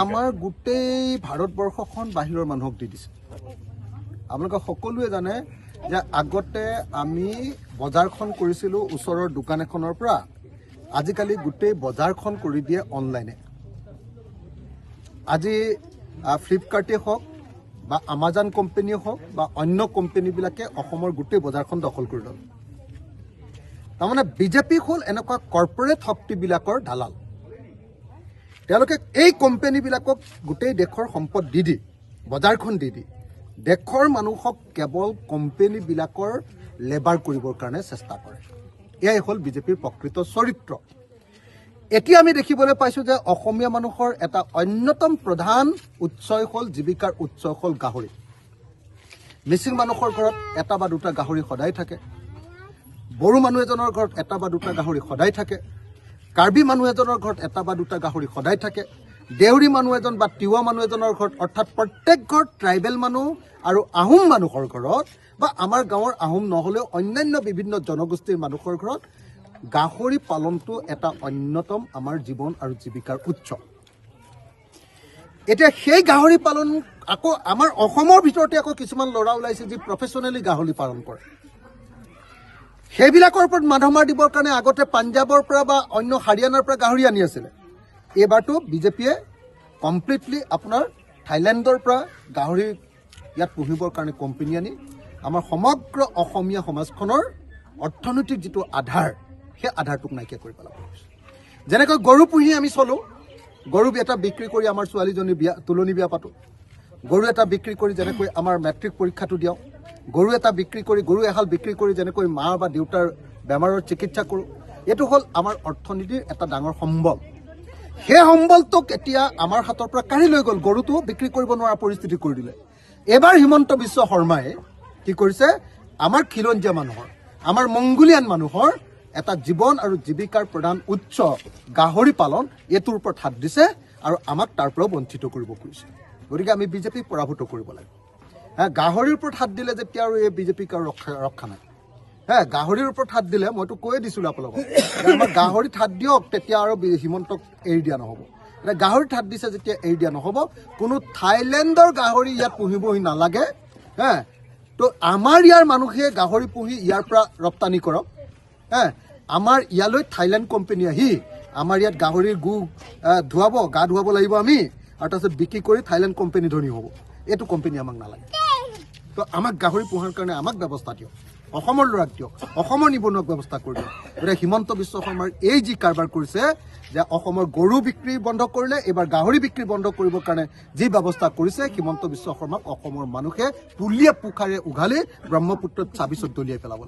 আমাৰ গোটেই ভাৰতবৰ্ষখন বাহিৰৰ মানুহক দি দিছে। আপোনালোকে সকলোৱে জানে যে আগতে আমি বজাৰখন কৰিছিলোঁ ওচৰৰ দোকান এখনৰ পৰা, আজিকালি গোটেই বজাৰখন কৰি দিয়ে অনলাইনে। আজি ফ্লিপকাৰ্টেই হওক বা আমাজন কোম্পানীয়ে হওক বা অন্য কোম্পানীবিলাকে অসমৰ গোটেই বজাৰখন দখল কৰি ল'লে। তাৰমানে বিজেপি হ'ল এনেকুৱা কৰ্পৰেট শক্তিবিলাকৰ দালাল। তেওঁলোকে এই কোম্পানীবিলাকক গোটেই দেশৰ সম্পদ দি বজাৰখন দি দেশৰ মানুহক কেৱল কোম্পানীবিলাকৰ লেবাৰ কৰিবৰ কাৰণে চেষ্টা কৰে। এয়াই হ'ল বিজেপিৰ প্ৰকৃত চৰিত্ৰ। এতিয়া আমি দেখিবলৈ পাইছোঁ যে অসমীয়া মানুহৰ এটা অন্যতম প্ৰধান উৎসই হ'ল, জীৱিকাৰ উৎস হ'ল গাহৰি। মিচিং মানুহৰ ঘৰত এটা বা দুটা গাহৰি সদায় থাকে, বড়ো মানুহ এজনৰ ঘৰত এটা বা দুটা গাহৰি সদায় থাকে, কাৰ্বি মানুহ এজনৰ ঘৰত এটা বা দুটা গাহৰি সদায় থাকে, দেউৰী মানুহ এজন বা তিৱা মানুহ এজনৰ ঘৰত, অৰ্থাৎ প্ৰত্যেক ঘৰত ট্ৰাইবেল মানুহ আৰু আহোম মানুহৰ ঘৰত বা আমাৰ গাঁৱৰ আহোম নহ'লেও অন্যান্য বিভিন্ন জনগোষ্ঠীৰ মানুহৰ ঘৰত গাহৰি পালনটো এটা অন্যতম আমাৰ জীৱন আৰু জীৱিকাৰ উৎস। এতিয়া সেই গাহৰি পালন আকৌ আমাৰ অসমৰ ভিতৰতে আকৌ কিছুমান ল'ৰা ওলাইছে যি প্ৰফেচনেলি গাহৰি পালন কৰে। সেইবিলাকৰ ওপৰত মাধমাৰ দিবৰ কাৰণে আগতে পাঞ্জাৱৰ পৰা বা অন্য হাৰিয়ানাৰ পৰা গাহৰি আনি আছিলে। এইবাৰতো বিজেপিয়ে কমপ্লিটলি আপোনাৰ থাইলেণ্ডৰ পৰা গাহৰি ইয়াত পুহিবৰ কাৰণে কোম্পানী আনি আমাৰ সমগ্ৰ অসমীয়া সমাজখনৰ অৰ্থনৈতিক যিটো আধাৰ, সেই আধাৰটোক নাইকিয়া কৰি পেলাব খুজিছে। যেনেকৈ গৰু পুহি আমি চলোঁ, গৰু এটা বিক্ৰী কৰি আমাৰ ছোৱালীজনীৰ বিয়া, তুলনি বিয়া পাতোঁ। গৰু এটা বিক্ৰী কৰি যেনেকৈ আমাৰ মেট্ৰিক পৰীক্ষাটো দিওঁ, গৰু এটা বিক্ৰী কৰি, গৰু এহাল বিক্ৰী কৰি যেনেকৈ মা বা দেউতাৰ বেমাৰৰ চিকিৎসা কৰোঁ। এইটো হ'ল আমাৰ অৰ্থনীতিৰ এটা ডাঙৰ সম্বল। সেই সম্বলটোক এতিয়া আমাৰ হাতৰ পৰা কাঢ়ি লৈ গ'ল, গৰুটো বিক্ৰী কৰিব নোৱাৰা পৰিস্থিতি কৰি দিলে। এইবাৰ হিমন্ত বিশ্ব শৰ্মাই কি কৰিছে, আমাৰ খিলঞ্জীয়া মানুহৰ, আমাৰ মংগোলিয়ান মানুহৰ এটা জীৱন আৰু জীৱিকাৰ প্ৰধান উৎস গাহৰি পালন, এইটোৰ ওপৰত হাত দিছে আৰু আমাক তাৰ পৰাও বঞ্চিত কৰিব খুজিছে। গতিকে আমি বিজেপিক পৰাভূত কৰিব লাগে। গাহৰিৰ ওপৰত হাত দিলে যেতিয়া আৰু এই বিজেপিক আৰু ৰক্ষা নাই। গাহৰিৰ ওপৰত হাত দিলে মইতো কৈয়ে দিছিলোঁ আপোনালোকক, আমাৰ গাহৰিত হাত দিয়ক, তেতিয়া আৰু হিমন্তক এৰি দিয়া নহ'ব। এতিয়া গাহৰিত হাত দিছে যেতিয়া এৰি দিয়া নহ'ব। কোনো থাইলেণ্ডৰ গাহৰি ইয়াত পুহিবহি নালাগে। তো আমাৰ ইয়াৰ মানুহে গাহৰি পুহি ইয়াৰ পৰা ৰপ্তানি কৰক। আমাৰ ইয়ালৈ থাইলেণ্ড কোম্পানী আহি আমাৰ ইয়াত গাহৰিৰ গু ধুৱাব, গা ধুৱাব লাগিব আমি, আৰু তাৰপিছত বিক্ৰী কৰি থাইলেণ্ড কোম্পানী ধনী হ'ব। এইটো কোম্পানী আমাক নালাগে। তো আমাক গাহৰি পোহাৰ কাৰণে আমাক ব্যৱস্থা দিয়ক, অসমৰ ল'ৰাক দিয়ক, অসমৰ নিবনুৱাক ব্যৱস্থা কৰি দিয়ক। গতিকে হিমন্ত বিশ্ব শৰ্মাৰ এই যি কাৰবাৰ কৰিছে, যে অসমৰ গৰু বিক্ৰী বন্ধ কৰিলে, এইবাৰ গাহৰি বিক্ৰী বন্ধ কৰিবৰ কাৰণে যি ব্যৱস্থা কৰিছে, হিমন্ত বিশ্ব শৰ্মাক অসমৰ মানুহে পুলিয়ে পোখাৰে উঘালি ব্ৰহ্মপুত্ৰত চাবিচত দলিয়াই পেলাব লাগে।